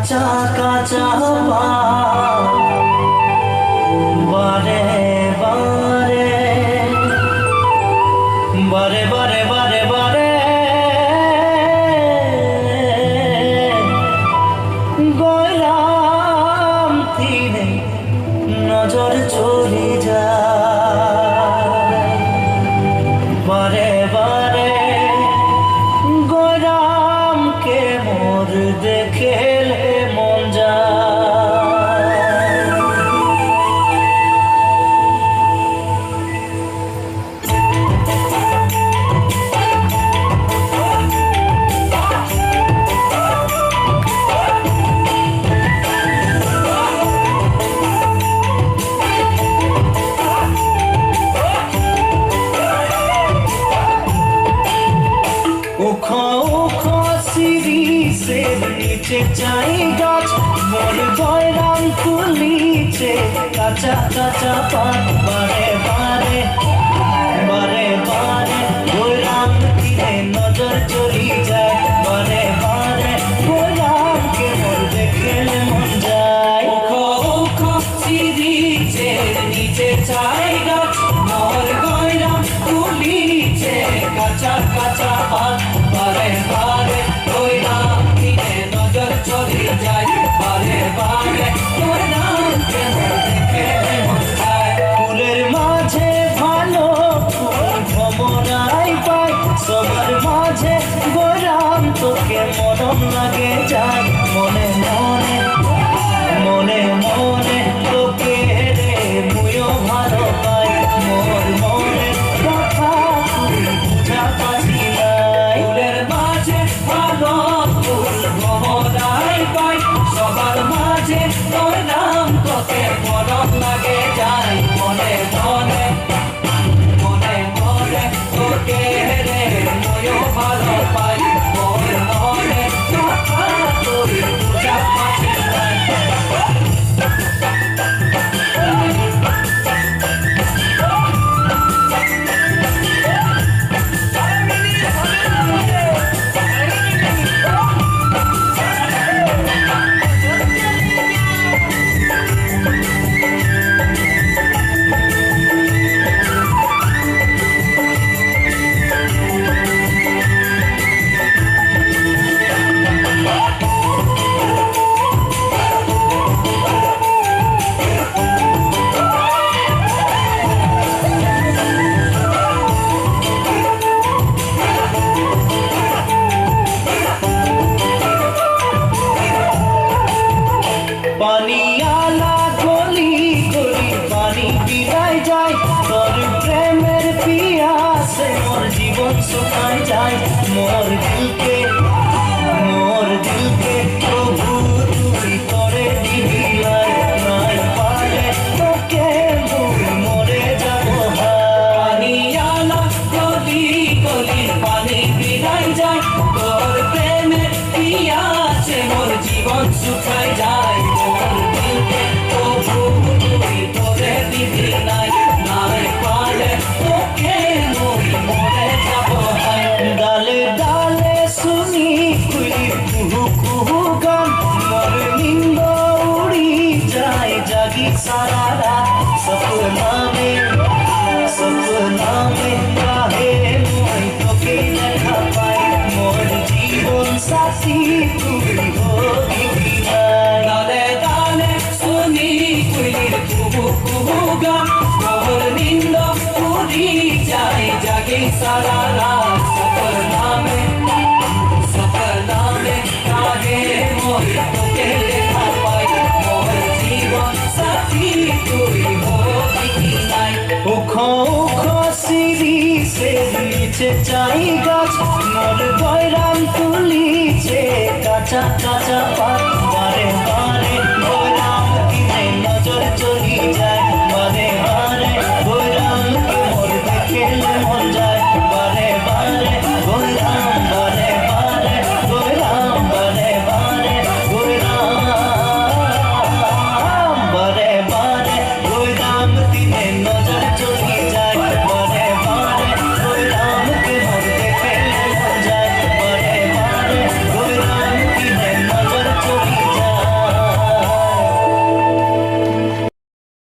কাঁচা কাঁচা বারে বারে বারে বারে বারে বারে গয়রাম তিনে নজর চলে যায় বারে বারে গয়রামকে মোর দেখেলে মন যায়। नीचे चाई गाछ मोर गयराम तुलीचे काचा काचा पात बारे बारे बारे बारे गयराम तीने नजर चली जाए बारे बारे गयराम के मोर देखले मन जाए। ओखो ओखो सीरीचे नीचे चाई गाछ मोर गयराम तुलीचे काचा काचा पात बारे बारे गयराम चली जाए बारे बारे ফুলের মাঝে ভালো ফুল ভ্রমণাই পাই সবার মাঝে গয়রাম তোকে মরম লাগে যায় মনে মনে মনে মনে তোকে রে মুইও ভালো পাই মোর মনে কথা তুই বুঝা পাচ্ছি নাই। ফুলের মাঝে ভালো ফুল ভ্রমণাই পাই সবার মাঝে তোর নাম তোকে মরম লাগে যায় মনে মনে মনে মনে তোকে রে মুইও ভালো পাই মোর মনে কথা তুই বুঝা পাচ্ছি নাই। পানিয়ালা গলি গলি পানি পিরাই যায় তোর প্রেমের পিয়াসে মোর জীবন শুকায় যায় মোর দিলকে প্রভু তুই করে দিবি নাই পারে তোকে মরে যাব। পানিয়ালা গলি গলি পানি পিরাই যায় তোর প্রেমের পিয়াসে মোর জীবন শুকায় যায় ডালে ডালে শুনি কুলি কুহু কুহু গান মোর নিন্দ উড়ি যায় জাগি সারা রাত সপনা মে কাহে মই তোকে দেখা পাই মোর জীবন সাথী তুই হবি নাই। ডালে ডালে শুনি কুলির কুহু কুহু গান মোর নিন্দ উড়ি যায় জাগি সারা রাত সপনা মে কাহে মই তোকে দেখা পাই মোর জীবন সাথী তুই হবি নাই। ওখো ওখো সিঁড়ি সে নিচে চাই গাছ মোর গয়রাম তুলিছে কাঁচা কাঁচা পাতা